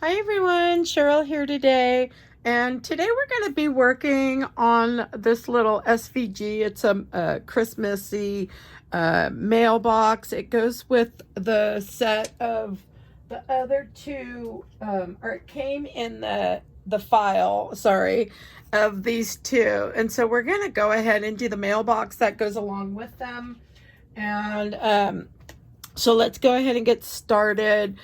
Hi everyone, Cheryl here today, and today we're going to be working on this little SVG. It's a Christmassy mailbox. It goes with the set of the other two, or it came in the file, sorry, of these two. And so we're going to go ahead and do the mailbox that goes along with them. And so let's go ahead and get started.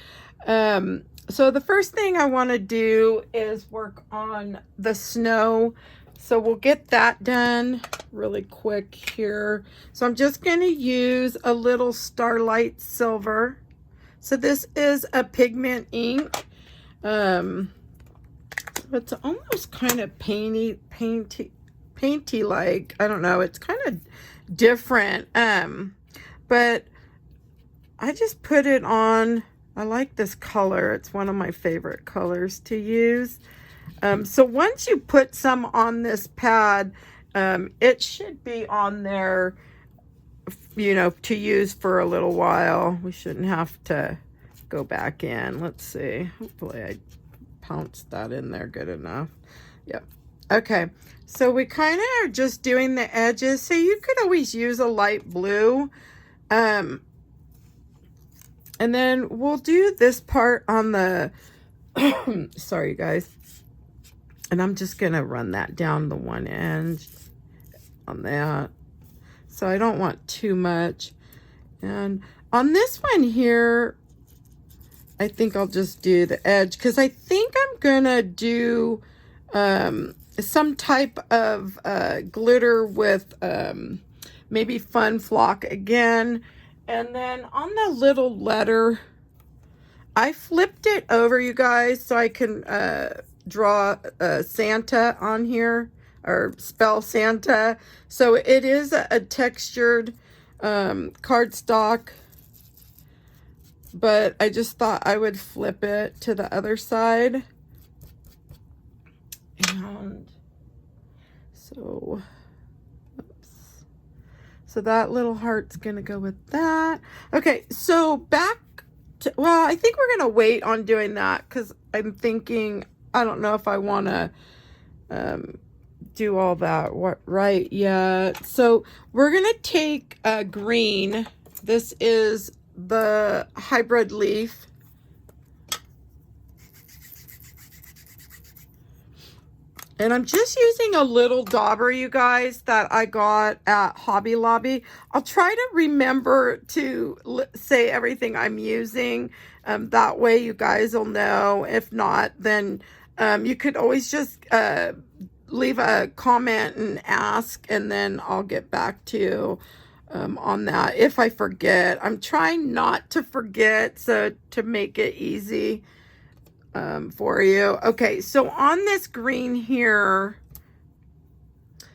So the first thing I want to do is work on the snow. So we'll get that done really quick here. So I'm just going to use a little Starlight Silver. So this is a pigment ink. It's almost kind of painty like. I don't know. It's kind of different. But I just put it on. I like this color. It's one of my favorite colors to use. So once you put some on this pad, it should be on there, you know, to use for a little while. We shouldn't have to go back in. Let's see. Hopefully I pounced that in there good enough. Yep. Okay. So we kind of are just doing the edges. So you could always use a light blue. And then we'll do this part on the, sorry guys, and I'm just going to run that down the one end on that. So I don't want too much. And on this one here, I think I'll just do the edge because I think I'm going to do some type of glitter with maybe Fun Flock again. And then on the little letter, I flipped it over, you guys, so I can draw Santa on here, or spell Santa. So it is a textured cardstock, but I just thought I would flip it to the other side. And so... So that little heart's going to go with that. Okay, so back to, well, I think we're going to wait on doing that because I'm thinking, I don't know if I want to do all that right yet. So we're going to take green. This is the hybrid leaf. And I'm just using a little dauber, you guys, that I got at Hobby Lobby. I'll try to remember to say everything I'm using. That way you guys will know. If not, then you could always just leave a comment and ask, and then I'll get back to you on that if I forget. I'm trying not to forget, so to make it easy for you. Okay, so on this green here,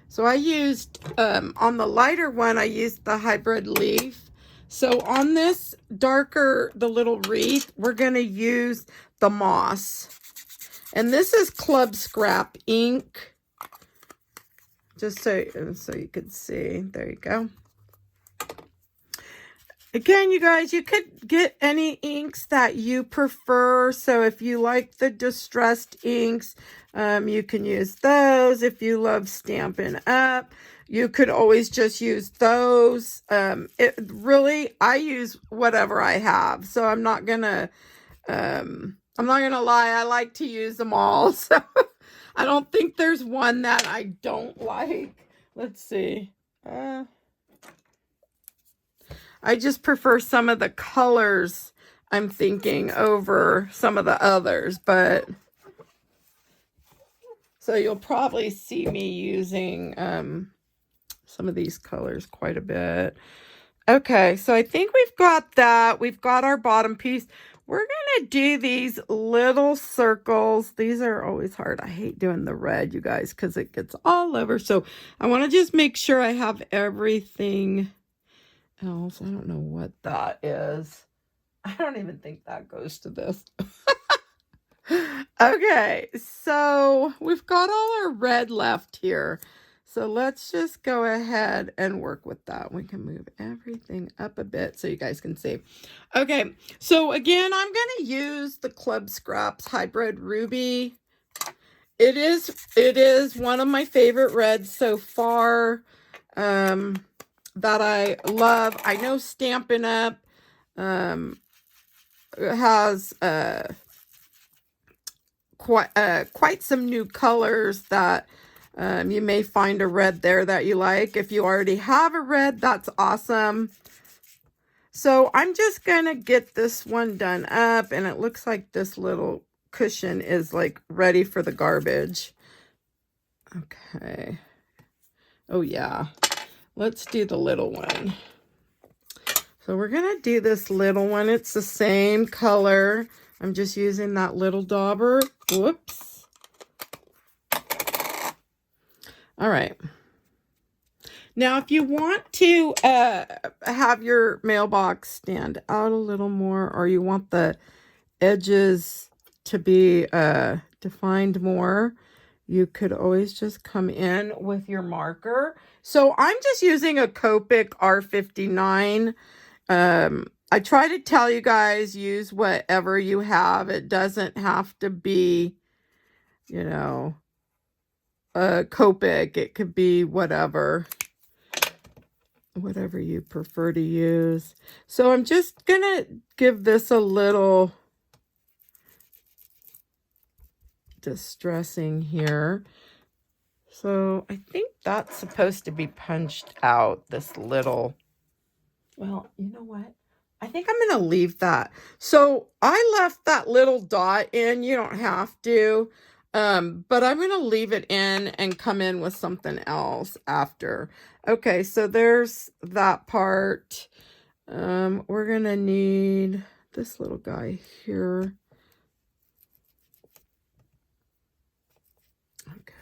so I used on the lighter one, I used the hybrid leaf. So on this darker, the little wreath, we're going to use the moss, and this is Club Scrap ink, just so you could see. There you go. Again, you guys, you could get any inks that you prefer. So if you like the distressed inks, you can use those. If you love Stampin' Up, you could always just use those. Really, I use whatever I have. So I'm not gonna lie. I like to use them all. So I don't think there's one that I don't like. Let's see. I just prefer some of the colors, I'm thinking, over some of the others, but so you'll probably see me using some of these colors quite a bit. Okay, so I think we've got that. We've got our bottom piece. We're going to do these little circles. These are always hard. I hate doing the red, you guys, because it gets all over. So I want to just make sure I have everything else. I don't know what that is. I don't even think that goes to this. Okay, so we've got all our red left here. So let's just go ahead and work with that. We can move everything up a bit so you guys can see. Okay, so again, I'm going to use use the Club Scraps Hybrid Ruby. It is one of my favorite reds so far, that I love. I know Stampin' Up! Has quite some new colors that you may find a red there that you like. If you already have a red, that's awesome. So I'm just gonna get this one done up, and it looks like this little cushion is like ready for the garbage. Okay. Oh yeah, let's do the little one. So we're gonna do this little one. It's the same color. I'm just using that little dauber. Whoops. All right. Now, if you want to have your mailbox stand out a little more, or you want the edges to be defined more, you could always just come in with your marker. So I'm just using a Copic R59. I try to tell you guys, use whatever you have. It doesn't have to be, you know, a Copic. It could be whatever you prefer to use. So I'm just gonna give this a little distressing here. So I think that's supposed to be punched out, this little, well, you know what? I think I'm going to leave that. So I left that little dot in. You don't have to. But I'm going to leave it in and come in with something else after. Okay, so there's that part. We're going to need this little guy here.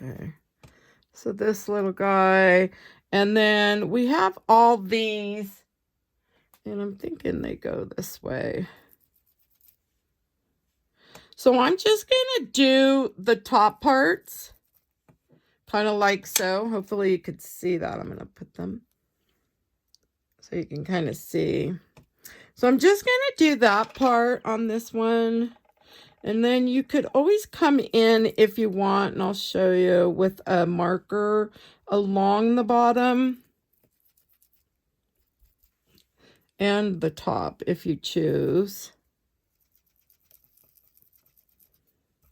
Okay. So this little guy. And then we have all these. And I'm thinking they go this way. So I'm just going to do the top parts. Kind of like so. Hopefully you could see that. I'm going to put them so you can kind of see. So I'm just going to do that part on this one. And then you could always come in if you want. And I'll show you with a marker along the bottom. And the top if you choose.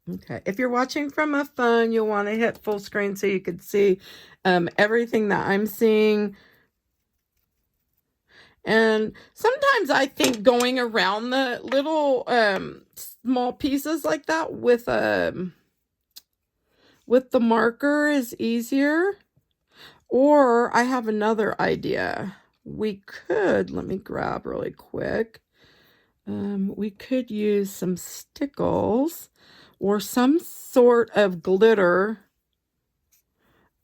Okay, if you're watching from a phone, you'll want to hit full screen so you can see everything that I'm seeing. And sometimes I think going around the little small pieces like that with the marker is easier. Or I have another idea. We could, let me grab really quick. We could use some stickles or some sort of glitter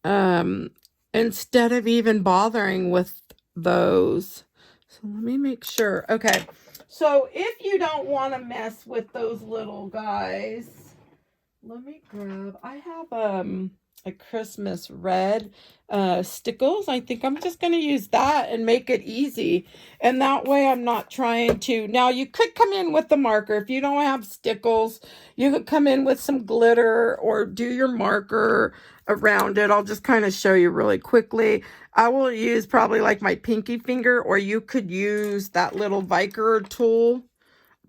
instead of even bothering with those. So let me make sure. Okay, so if you don't want to mess with those little guys, let me grab, I have a Christmas red stickles. I think I'm just going to use that and make it easy. And that way I'm not trying to, now you could come in with the marker. If you don't have stickles, you could come in with some glitter or do your marker around it. I'll just kind of show you really quickly. I will use probably like my pinky finger, or you could use that little Viker tool.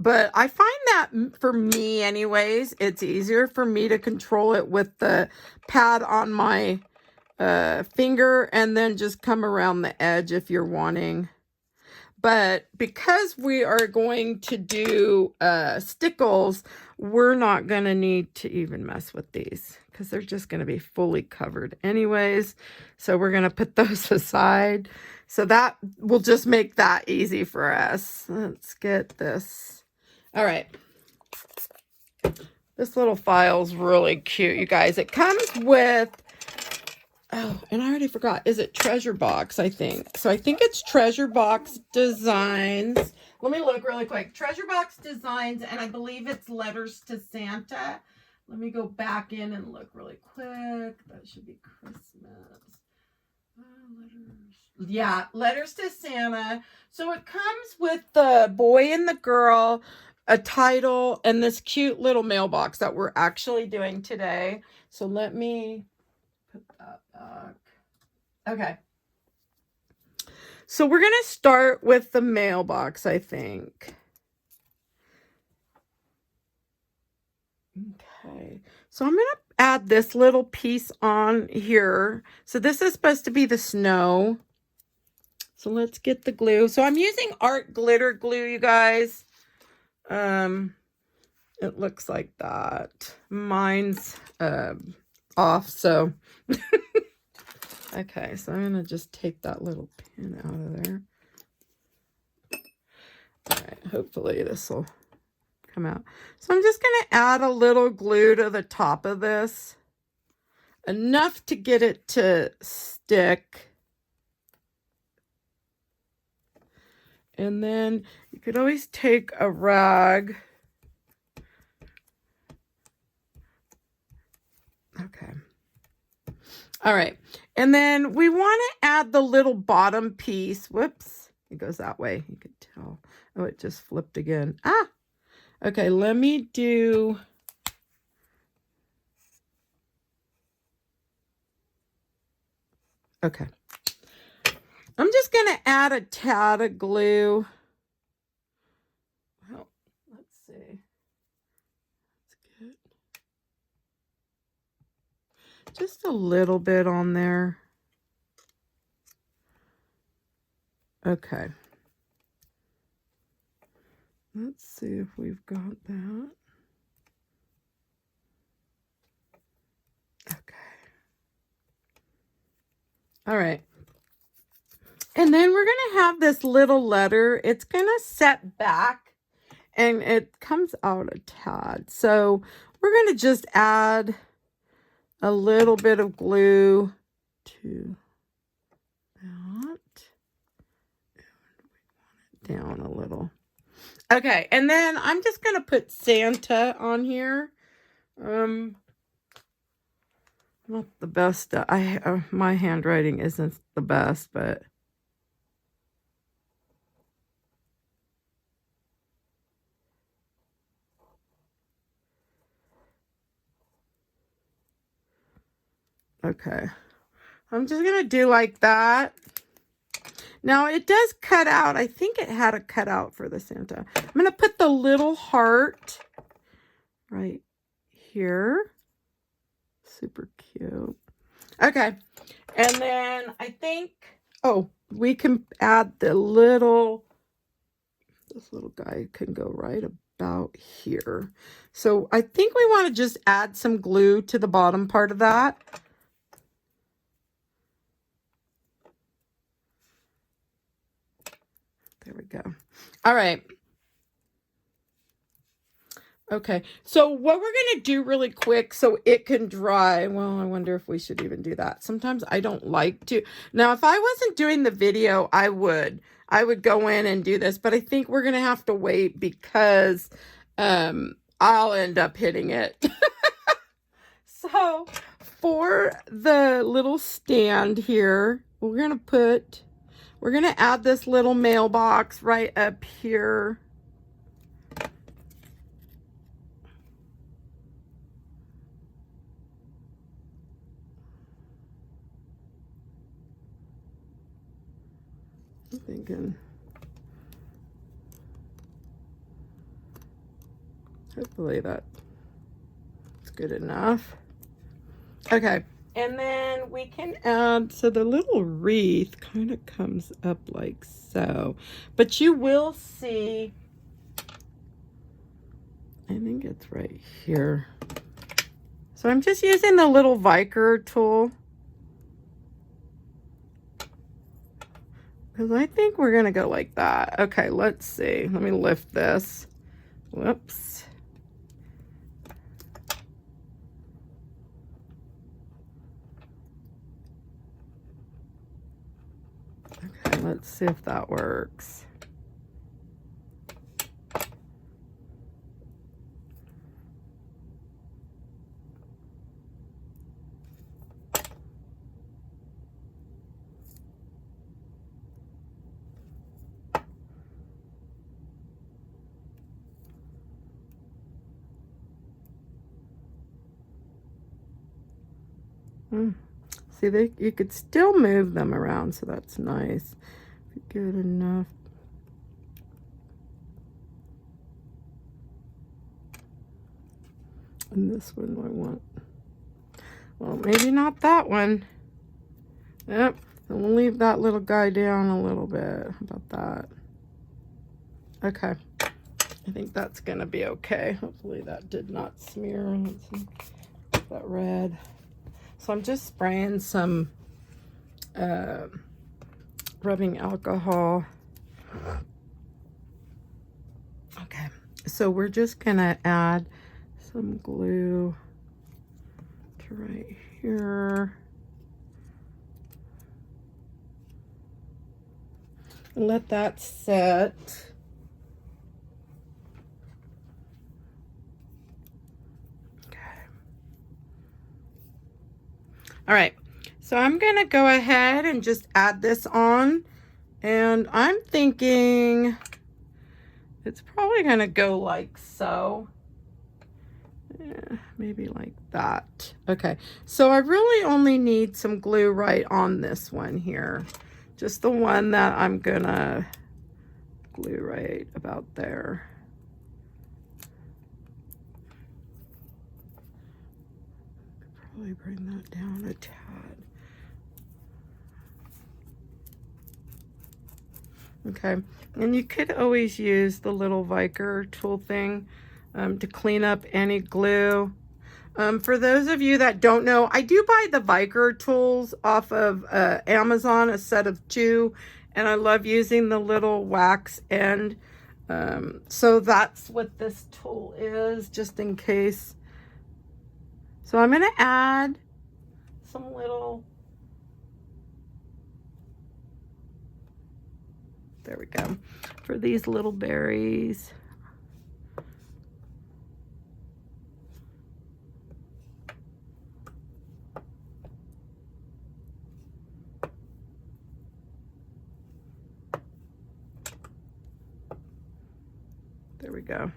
But I find that for me anyways, it's easier for me to control it with the pad on my finger and then just come around the edge if you're wanting. But because we are going to do stickles, we're not going to need to even mess with these because they're just going to be fully covered anyways. So we're going to put those aside. So that will just make that easy for us. Let's get this. All right. This little file's really cute, you guys. It comes with, oh, and I already forgot. Is it Treasure Box, I think? So I think it's Treasure Box Designs. Let me look really quick. Treasure Box Designs, and I believe it's Letters to Santa. Let me go back in and look really quick. That should be Christmas. Letters. Yeah, Letters to Santa. So it comes with the boy and the girl. a title, and this cute little mailbox that we're actually doing today. So let me put that back. Okay. So we're going to start with the mailbox, I think. Okay. So I'm going to add this little piece on here. So this is supposed to be the snow. So let's get the glue. So I'm using art glitter glue, you guys. It looks like that. Mine's off, so okay, so I'm gonna just take that little pin out of there. All right, hopefully this will come out. So I'm just gonna add a little glue to the top of this, enough to get it to stick. And then you could always take a rag. Okay. All right. And then we want to add the little bottom piece. Whoops. It goes that way. You could tell. Oh, it just flipped again. Ah. Okay. Let me do. Okay. I'm just going to add a tad of glue. Well, let's see. That's good. Just a little bit on there. Okay. Let's see if we've got that. Okay. All right. And then we're going to have this little letter. It's going to set back and it comes out a tad. So we're going to just add a little bit of glue to that. Down a little. Okay, and then I'm just going to put Santa on here. Not the best. My handwriting isn't the best, but okay. I'm just going to do like that. Now, it does cut out. I think it had a cutout for the Santa. I'm going to put the little heart right here. Super cute. Okay. And then I think, oh, we can add the little, this little guy can go right about here. So I think we want to just add some glue to the bottom part of that. There we go. All right. Okay. So what we're going to do really quick so it can dry. Well, I wonder if we should even do that. Sometimes I don't like to. Now, if I wasn't doing the video, I would go in and do this, but I think we're going to have to wait because I'll end up hitting it. So for the little stand here, we're going to add this little mailbox right up here. I'm thinking, hopefully that's good enough. Okay. And then we can add, so the little wreath kind of comes up like so. But you will see, I think it's right here. So I'm just using the little Viker tool. Because I think we're going to go like that. Okay, let's see. Let me lift this. Whoops. Okay, let's see if that works. See, you could still move them around, so that's nice. Good enough. And this one I want. Well, maybe not that one. Yep. And we'll leave that little guy down a little bit. How about that? Okay. I think that's going to be okay. Hopefully that did not smear. Let's see. That red. So I'm just spraying some rubbing alcohol. Okay. So we're just going to add some glue to right here. Let that set. Okay. All right. So I'm going to go ahead and just add this on. And I'm thinking it's probably going to go like so. Yeah, maybe like that. Okay. So I really only need some glue right on this one here. Just the one that I'm gonna glue right about there. Probably bring that down a tad. Okay, and you could always use the little Viker tool thing to clean up any glue. For those of you that don't know, I do buy the Viker tools off of Amazon, a set of 2, and I love using the little wax end. So that's what this tool is, just in case. So I'm going to add some little, there we go, for these little berries. There we go.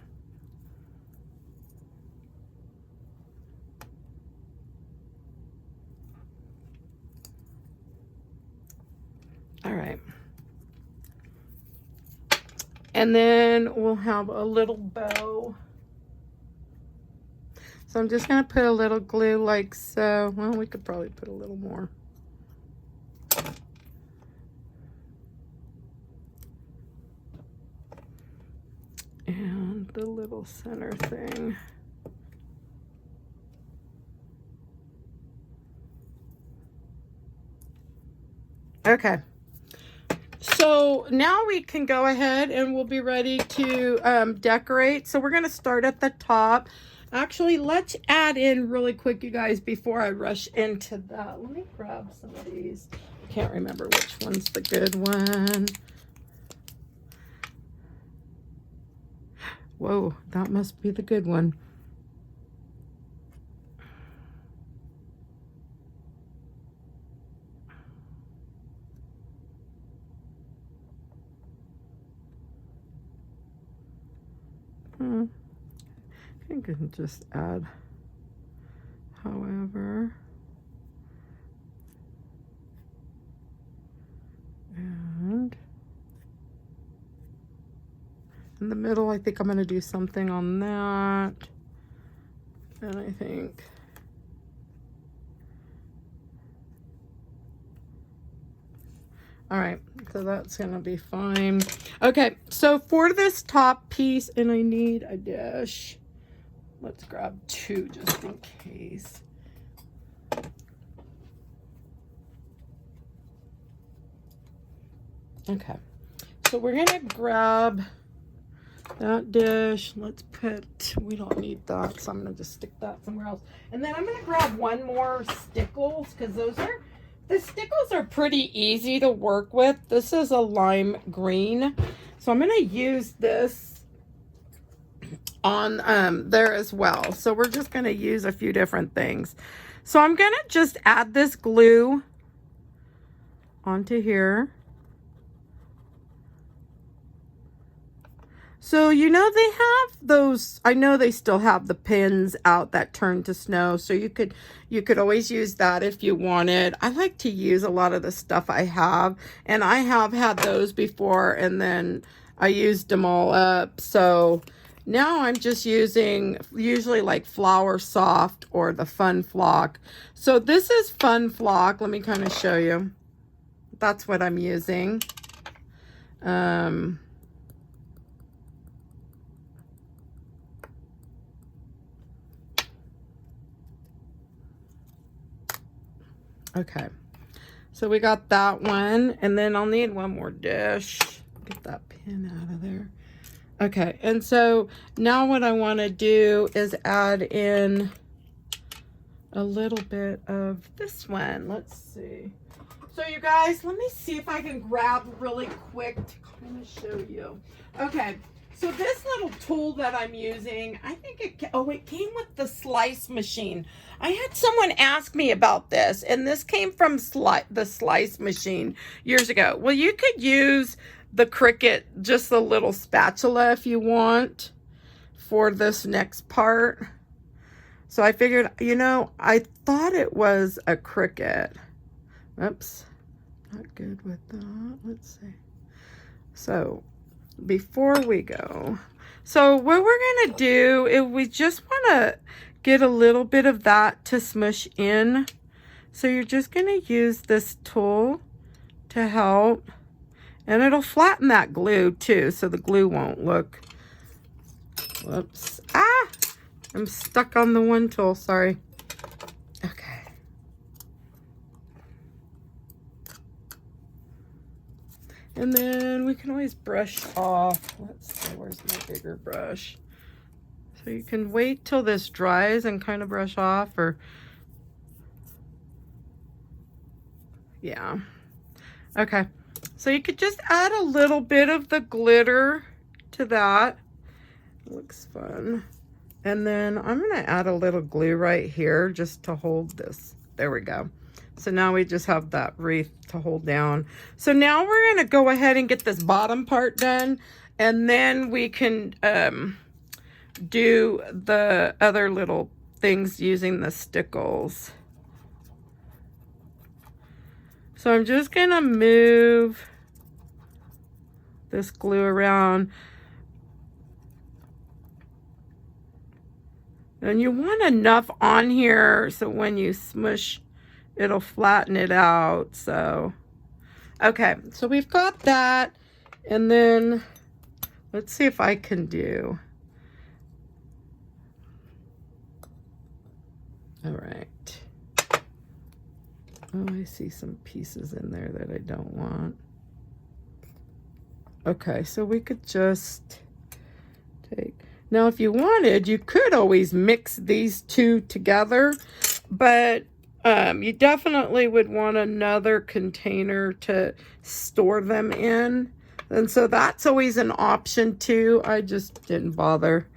All right. And then we'll have a little bow. So I'm just going to put a little glue like so. Well, we could probably put a little more. And the little center thing. Okay. So now we can go ahead and we'll be ready to decorate. So we're going to start at the top. Actually, let's add in really quick, you guys, before I rush into that. Let me grab some of these. I can't remember which one's the good one. Whoa, that must be the good one. I think I can just add however. And in the middle, I think I'm going to do something on that. And I think all right, so that's going to be fine. Okay, so for this top piece, and I need a dish. Let's grab 2 just in case. Okay, so we're going to grab that dish. Let's put, we don't need that, so I'm going to just stick that somewhere else. And then I'm going to grab one more stickles, because those are, the stickles are pretty easy to work with. This is a lime green. So I'm going to use this on there as well. So we're just going to use a few different things. So I'm going to just add this glue onto here. So, you know, they have those, I know they still have the pins out that turn to snow. So you could always use that if you wanted. I like to use a lot of the stuff I have, and I have had those before and then I used them all up. So now I'm just using usually like Flower Soft or the Fun Flock. So this is Fun Flock. Let me kind of show you. That's what I'm using. Okay, so we got that one, and then I'll need one more dish. Get that pin out of there. Okay, and so now what I want to do is add in a little bit of this one. Let's see. So you guys, let me see if I can grab really quick to kind of show you. Okay, so this little tool that I'm using, I think it came with the slice machine. I had someone ask me about this, and this came from the slice machine years ago. Well, you could use the Cricut, just a little spatula if you want for this next part. So I figured, you know, I thought it was a Cricut. Oops, not good with that. Let's see. So before we go, so what we're gonna do is we just want to get a little bit of that to smush in. So you're just gonna use this tool to help, and it'll flatten that glue too, so the glue won't look, whoops, I'm stuck on the one tool, sorry. Okay. And then we can always brush off. Let's see, where's my bigger brush? So you can wait till this dries and kind of brush off, or, yeah. Okay, so you could just add a little bit of the glitter to that. Looks fun. And then I'm gonna add a little glue right here just to hold this. There we go. So now we just have that wreath to hold down. So now we're gonna go ahead and get this bottom part done, and then we can do the other little things using the stickles. So I'm just gonna move this glue around. And you want enough on here so when you smush, it'll flatten it out. So, okay, so we've got that. And then let's see if I can do. All right. Oh, I see some pieces in there that I don't want. Okay, so we could just take. Now, if you wanted, you could always mix these two together, but you definitely would want another container to store them in. And so that's always an option too. I just didn't bother.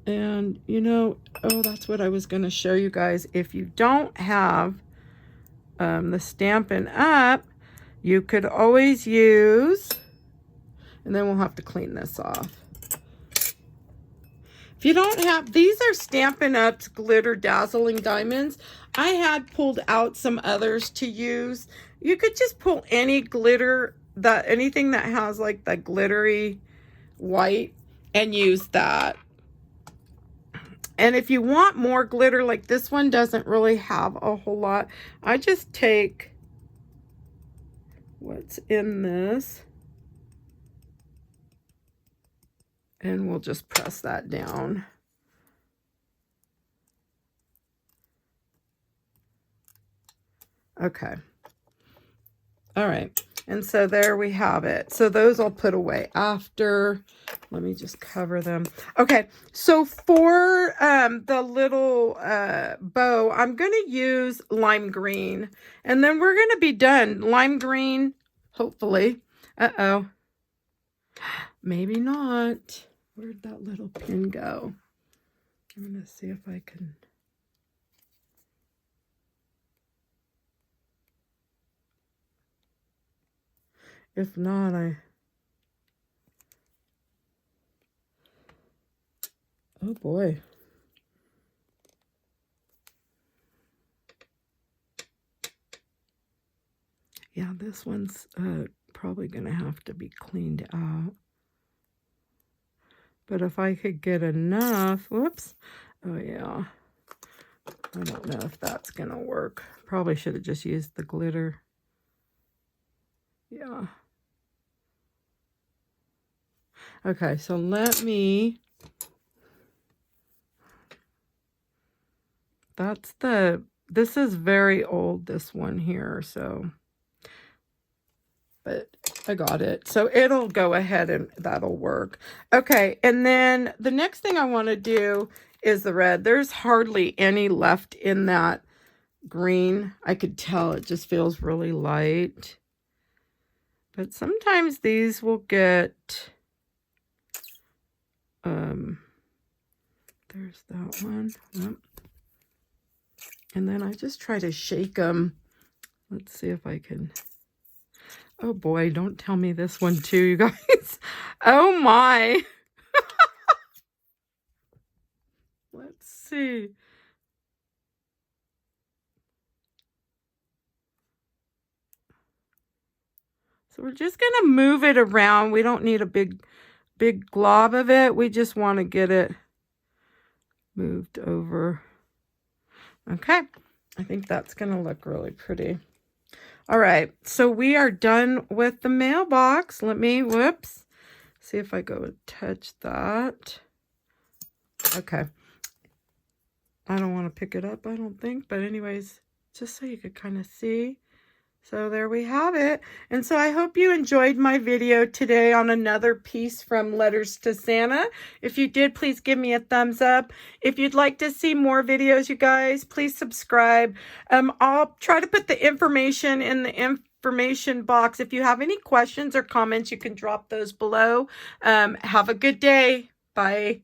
And you know, oh, that's what I was going to show you guys. If you don't have the Stampin' Up, you could always use, and then we'll have to clean this off. If you don't have, these are Stampin' Up's Glitter Dazzling Diamonds. I had pulled out some others to use. You could just pull any glitter, anything that has like the glittery white, and use that. And if you want more glitter, like this one doesn't really have a whole lot, I just take what's in this and we'll just press that down. Okay. All right. And so there we have it. So those I'll put away after. Let me just cover them. Okay. So for the little bow, I'm going to use lime green. And then we're going to be done. Lime green, hopefully. Uh-oh. Maybe not. Where'd that little pin go? I'm going to see if I can. If not, oh boy. Yeah, this one's probably going to have to be cleaned out. But if I could get enough, whoops, oh yeah, I don't know if that's going to work. Probably should have just used the glitter. Yeah. Okay, so this is very old, this one here, so, but I got it. So it'll go ahead and that'll work. Okay, and then the next thing I want to do is the red. There's hardly any left in that green. I could tell it just feels really light. But sometimes these will get, there's that one. Yep. And then I just try to shake them. Let's see if I can. Oh boy, don't tell me this one too, you guys. Oh my. Let's see. So we're just going to move it around. We don't need a big glob of it. We just want to get it moved over. Okay. I think that's going to look really pretty. All right. So we are done with the mailbox. Let me, whoops. See if I go and touch that. Okay. I don't want to pick it up, I don't think. But anyways, just so you could kind of see. So there we have it. And so I hope you enjoyed my video today on another piece from Letters to Santa. If you did, please give me a thumbs up. If you'd like to see more videos, you guys, please subscribe. I'll try to put the information in the information box. If you have any questions or comments, you can drop those below. Have a good day. Bye.